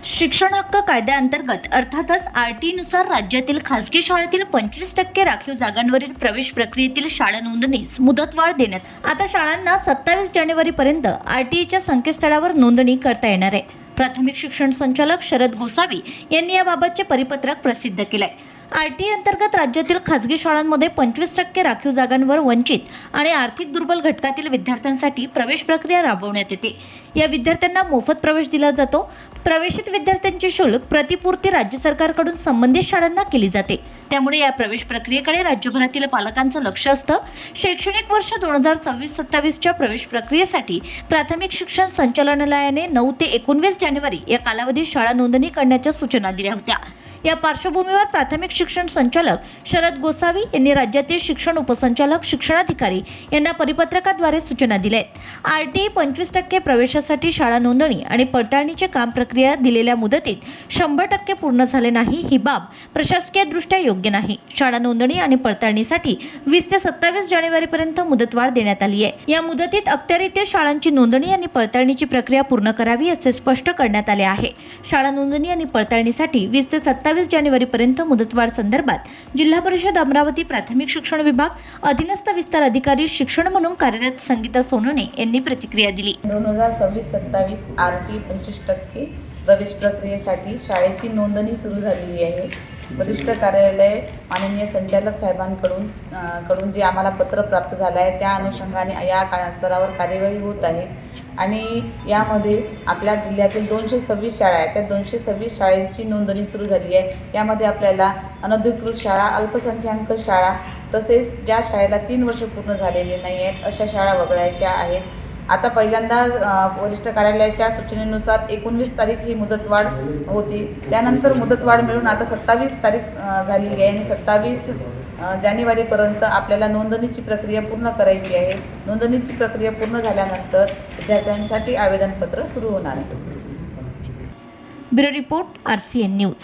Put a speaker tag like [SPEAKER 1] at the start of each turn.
[SPEAKER 1] शिक्षण हक्क कायद्याअंतर्गत अर्थातच आरटी नुसार राज्यातील खासगी शाळेतील 25% राखीव जागांवरील प्रवेश प्रक्रियेतील शाळा नोंदणीस मुदतवाढ देण्यात आता शाळांना 27 जानेवारीपर्यंत आरटीईच्या संकेतस्थळावर नोंदणी करता येणार आहे. प्राथमिक शिक्षण संचालक शरद गोसावी यांनी याबाबतचे परिपत्रक प्रसिद्ध केले आहे. आरटीई अंतर्गत राज्यातील खासगी शाळांमध्ये 25% राखीव जागांवर वंचित आणि आर्थिक दुर्बल घटकातील विद्यार्थ्यांसाठी प्रवेश प्रक्रिया राबवण्यात येते. या विद्यार्थ्यांना मोफत प्रवेश दिला जातो. प्रवेशित विद्यार्थ्यांची शुल्क प्रतिपूर्ती राज्य सरकारकडून संबंधित शाळांना केली जाते. त्यामुळे या प्रवेश प्रक्रियेकडे राज्यभरातील पालकांचं लक्ष असतं. शैक्षणिक वर्ष 2026-27च्या प्रवेश प्रक्रियेसाठी प्राथमिक शिक्षण संचालनालयाने 9 ते 19 जानेवारी या कालावधीत शाळा नोंदणी करण्याच्या सूचना दिल्या होत्या. या पार्श्वभूमीवर प्राथमिक शिक्षण संचालक शरद गोसावी यांनी राज्यातील शिक्षण उपसंचालक शिक्षणाधिकारी यांना परिपत्रकाद्वारे सूचना दिल्या आहेत. आरटीई 25% प्रवेशासाठी शाळा नोंदणी आणि पडताळणीचे काम प्रक्रिया दिलेल्या मुदतीत 100% पूर्ण झाले नाही ही बाब प्रशासकीयदृष्ट्या योग्य नाही. शाळा नोंदणी आणि पडताळणीसाठी 20 ते 27 जानेवारीपर्यंत मुदतवाढ देण्यात आली आहे. या मुदतीत अखत्यारीतील शाळांची नोंदणी आणि पडताळणीची प्रक्रिया पूर्ण करावी असे स्पष्ट करण्यात आले आहे. शाळा नोंदणी आणि पडताळणीसाठी 20 ते 27 जानेवारीपर्यंत मुदतवाढ संदर्भात जिल्हा परिषद अमरावती प्राथमिक शिक्षण विभाग अधीनस्थ विस्तार अधिकारी शिक्षण म्हणून कार्यरत संगीता सोनोने यांनी प्रतिक्रिया दिली.
[SPEAKER 2] 2026-27 आरटी 25% प्रवेश प्रक्रियेसाठी शाळेची नोंदणी सुरू झालेली आहे. वरिष्ठ कार्यालय माननीय संचालक साहेबांकडून जे आम्हाला पत्र प्राप्त झालं आहे त्या अनुषंगाने या स्तरावर कार्यवाही होत आहे आणि यामध्ये आपल्या जिल्ह्यातील 226 शाळा आहेत. त्या 226 शाळेची नोंदणी सुरू झाली आहे. यामध्ये आपल्याला अनधिकृत शाळा, अल्पसंख्याक शाळा तसेच ज्या शाळेला 3 वर्ष पूर्ण झालेले नाही आहेत अशा शाळा वगळायच्या आहेत. आता पहिल्यांदा वरिष्ठ कार्यालयाच्या सूचनेनुसार 19 तारीख ही मुदतवाढ होती. त्यानंतर मुदतवाढ मिळून आता 27 तारीख झालेली आहे आणि 27 जानेवारीपर्यंत आपल्याला नोंदणीची प्रक्रिया पूर्ण करायची आहे. नोंदणीची प्रक्रिया पूर्ण झाल्यानंतर विद्यार्थ्यांसाठी आवेदनपत्र सुरू होणार आहे.
[SPEAKER 1] Bureau report RCN news.